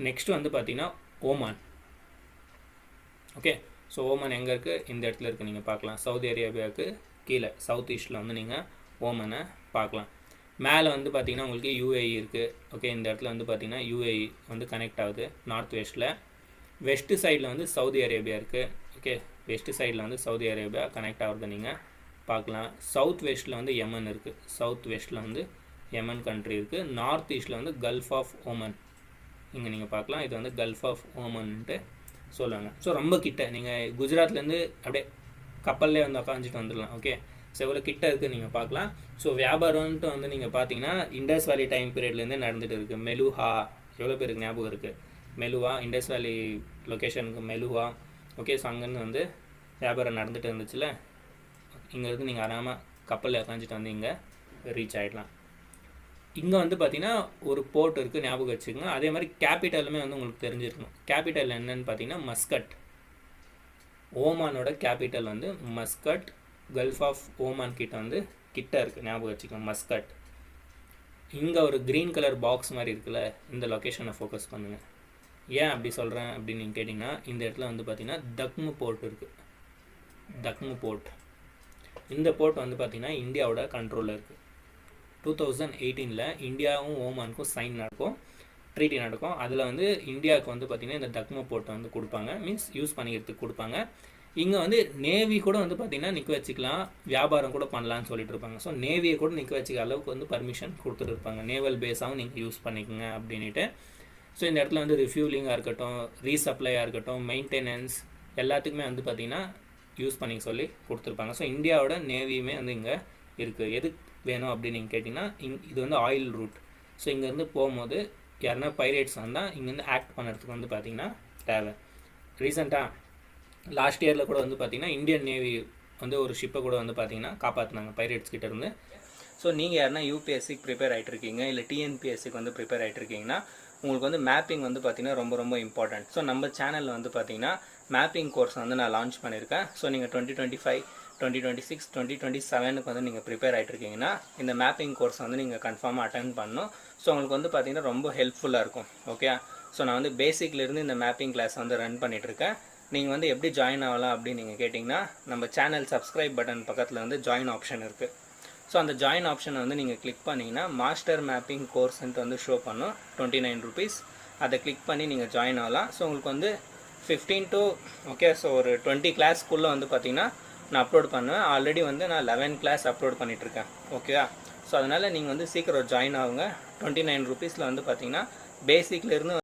Next வந்து பார்த்தீங்கன்னா Oman. Okay, so Oman எங்கே இருக்குது? இந்த இடத்துல இருக்குது, நீங்கள் பார்க்கலாம். சவுதி அரேபியாவுக்கு கீழே சவுத் ஈஸ்ட்டில் வந்து நீங்கள் ஓமனை பார்க்கலாம். மேலே வந்து பார்த்திங்கன்னா உங்களுக்கு யூஏஇ இருக்குது. ஓகே, இந்த இடத்துல வந்து பார்த்திங்கன்னா யூஏஇ வந்து கனெக்ட் ஆகுது நார்த் வெஸ்ட்டில். வெஸ்ட்டு சைடில் வந்து சவுதி அரேபியா இருக்குது. ஓகே, வெஸ்ட்டு சைடில் வந்து சவுதி அரேபியா கனெக்ட் ஆகிறத நீங்கள் பார்க்கலாம். சவுத் வெஸ்ட்டில் வந்து யமன் இருக்குது. சவுத் வெஸ்ட்டில் வந்து யமன் கண்ட்ரி இருக்குது. நார்த் ஈஸ்ட்டில் வந்து கல்ஃப் ஆஃப் ஓமன் இங்கே நீங்கள் பார்க்கலாம். இது வந்து கல்ஃப் ஆஃப் ஓமன்ட்டு சொல்லுவாங்க. ஸோ ரொம்ப கிட்ட, நீங்கள் குஜராத்லேருந்து அப்படியே கப்பல்லே வந்து உட்காந்துட்டு வந்துடலாம். ஓகே, ஸோ எவ்வளோ கிட்ட இருக்குது நீங்கள் பார்க்கலாம். ஸோ வியாபாரம்ன்ட்டு வந்து நீங்கள் பார்த்தீங்கன்னா இண்டஸ் வேலி டைம் பீரியட்லேருந்தே நடந்துகிட்டு இருக்குது. மெலுஹா எவ்வளோ பேருக்கு ஞாபகம் இருக்குது? மெலுவா, இண்டஸ் வேலி லொக்கேஷனுக்கு மெலுவா. ஓகே, ஸோ அங்கேருந்து வந்து வியாபாரம் நடந்துகிட்டு இருந்துச்சுல. இங்கேருந்து நீங்கள் ஆராமல் கப்பலில் உட்காந்துட்டு வந்து இங்கே ரீச் ஆகிடலாம். இங்கே வந்து பார்த்திங்கன்னா ஒரு போர்ட் இருக்குது, ஞாபகம் வச்சுக்கோங்க. அதே மாதிரி கேபிட்டலுமே வந்து உங்களுக்கு தெரிஞ்சிருக்கணும். கேபிட்டல் என்னன்னு பார்த்தீங்கன்னா மஸ்கட். ஓமானோட கேபிட்டல் வந்து மஸ்கட். கல்ஃப் ஆஃப் ஓமான் கிட்ட வந்து கிட்ட இருக்குது, ஞாபகம் வச்சுக்கோங்க, மஸ்கட். இங்கே ஒரு க்ரீன் கலர் பாக்ஸ் மாதிரி இருக்குல்ல, இந்த லொக்கேஷனை ஃபோக்கஸ் பண்ணுங்கள். ஏன் அப்படி சொல்கிறேன் அப்படின்னு நீங்கள் கேட்டிங்கன்னா, இந்த இடத்துல வந்து பார்த்திங்கன்னா தக்மு போர்ட் இருக்குது. தக்மு போர்ட், இந்த போர்ட் வந்து பார்த்திங்கன்னா இந்தியாவோட கண்ட்ரோலில் இருக்குது. 2018 இந்தியாவும் ஓமானுக்கும் சைன் நடக்கும், ட்ரீட்டி நடக்கும். அதில் வந்து இந்தியாவுக்கு வந்து பார்த்திங்கன்னா இந்த தக்மோ போர்ட்டை வந்து கொடுப்பாங்க, மீன்ஸ் யூஸ் பண்ணிக்கிறதுக்கு கொடுப்பாங்க. இங்கே வந்து நேவி கூட வந்து பார்த்திங்கன்னா நிற்க வச்சுக்கலாம், வியாபாரம் கூட பண்ணலான்னு சொல்லிட்டு இருப்பாங்க. ஸோ நேவியை கூட நிற்க வச்சுக்க அளவுக்கு வந்து பர்மிஷன் கொடுத்துட்டு இருப்பாங்க. நேவல் பேஸாகவும் நீங்கள் யூஸ் பண்ணிக்கோங்க அப்படின்ட்டு. ஸோ இந்த இடத்துல வந்து ரிஃப்யூலிங்காக இருக்கட்டும், ரீசப்ளையாக இருக்கட்டும், மெயின்டெனன்ஸ் எல்லாத்துக்குமே வந்து பார்த்திங்கன்னா யூஸ் பண்ணிக்க சொல்லி கொடுத்துருப்பாங்க. ஸோ இந்தியாவோட நேவியுமே வந்து இங்கே இருக்குது. எது வேணும் அப்படின்னு நீங்கள் கேட்டிங்கன்னா, இது வந்து ஆயில் ரூட். ஸோ இங்கேருந்து போகும்போது யாருன்னா பைரேட்ஸ் வந்தால் இங்கேருந்து ஆக்ட் பண்ணுறதுக்கு வந்து பார்த்திங்கன்னா தேவை. ரீசெண்டாக லாஸ்ட் இயரில் கூட வந்து பார்த்திங்கன்னா இந்தியன் நேவி வந்து ஒரு ஷிப்பை கூட வந்து பார்த்திங்கன்னா காப்பாற்றினாங்க பைரேட்ஸ் கிட்டேருந்து. ஸோ நீங்கள் யாருன்னா யூபிஎஸ்சிக்கு ப்ரிப்பேர் ஆகிட்ருக்கீங்க, இல்லை டிஎன்பிஎஸ்சிக்கு வந்து ப்ரிப்பேர் ஆகிட்ருக்கீங்கன்னா உங்களுக்கு வந்து மேப்பிங் வந்து பார்த்திங்கன்னா ரொம்ப ரொம்ப இம்பார்ட்டன்ட். ஸோ நம்ம சேனலில் வந்து பார்த்திங்கன்னா மேப்பிங் கோர்ஸ் வந்து நான் லான்ச் பண்ணியிருக்கேன். ஸோ நீங்கள் 2025, 2026, 2027க்கு வந்து நீங்கள் ப்ரிப்பேர் ஆகிட்ருக்கீங்கன்னா இந்த மேப்பிங் கோர்ஸ் வந்து நீங்கள் கன்ஃபார்மாக அட்டென்ட் பண்ணணும். ஸோ உங்களுக்கு வந்து பார்த்திங்கன்னா ரொம்ப ஹெல்ப்ஃபுல்லாக இருக்கும். ஓகே, ஸோ நான் வந்து பேசிக்லேருந்து இந்த மேப்பிங் கிளாஸ் வந்து ரன் பண்ணிகிட்ருக்கேன். நீங்கள் வந்து எப்படி ஜாயின் ஆகலாம் அப்படின்னு நீங்கள் கேட்டிங்கன்னா, நம்ம சேனல் சப்ஸ்கிரைப் பட்டன் பக்கத்தில் வந்து ஜாயின் ஆப்ஷன் இருக்குது. ஸோ அந்த ஜாயின் ஆப்ஷனை வந்து நீங்கள் கிளிக் பண்ணிங்கன்னா மாஸ்டர் மேப்பிங் கோர்ஸ்ன்ட்டு வந்து ஷோ பண்ணும், 29 rupees. அதை கிளிக் பண்ணி நீங்கள் ஜாயின் ஆகலாம். ஸோ உங்களுக்கு வந்து 15 to ஓகே, ஸோ ஒரு 20 கிளாஸ்க்குள்ளே வந்து பார்த்திங்கன்னா நான் அப்லோட் பண்ணுவேன். ஆல்ரெடி வந்து நான் 11 கிளாஸ் அப்லோட் பண்ணிகிட்ருக்கேன். ஓகேவா? ஸோ அதனால் நீங்கள் வந்து சீக்கிரம் ஜாயின் ஆகுங்க. 29 rupeesல வந்து பார்த்திங்கன்னா பேசிக்லேருந்து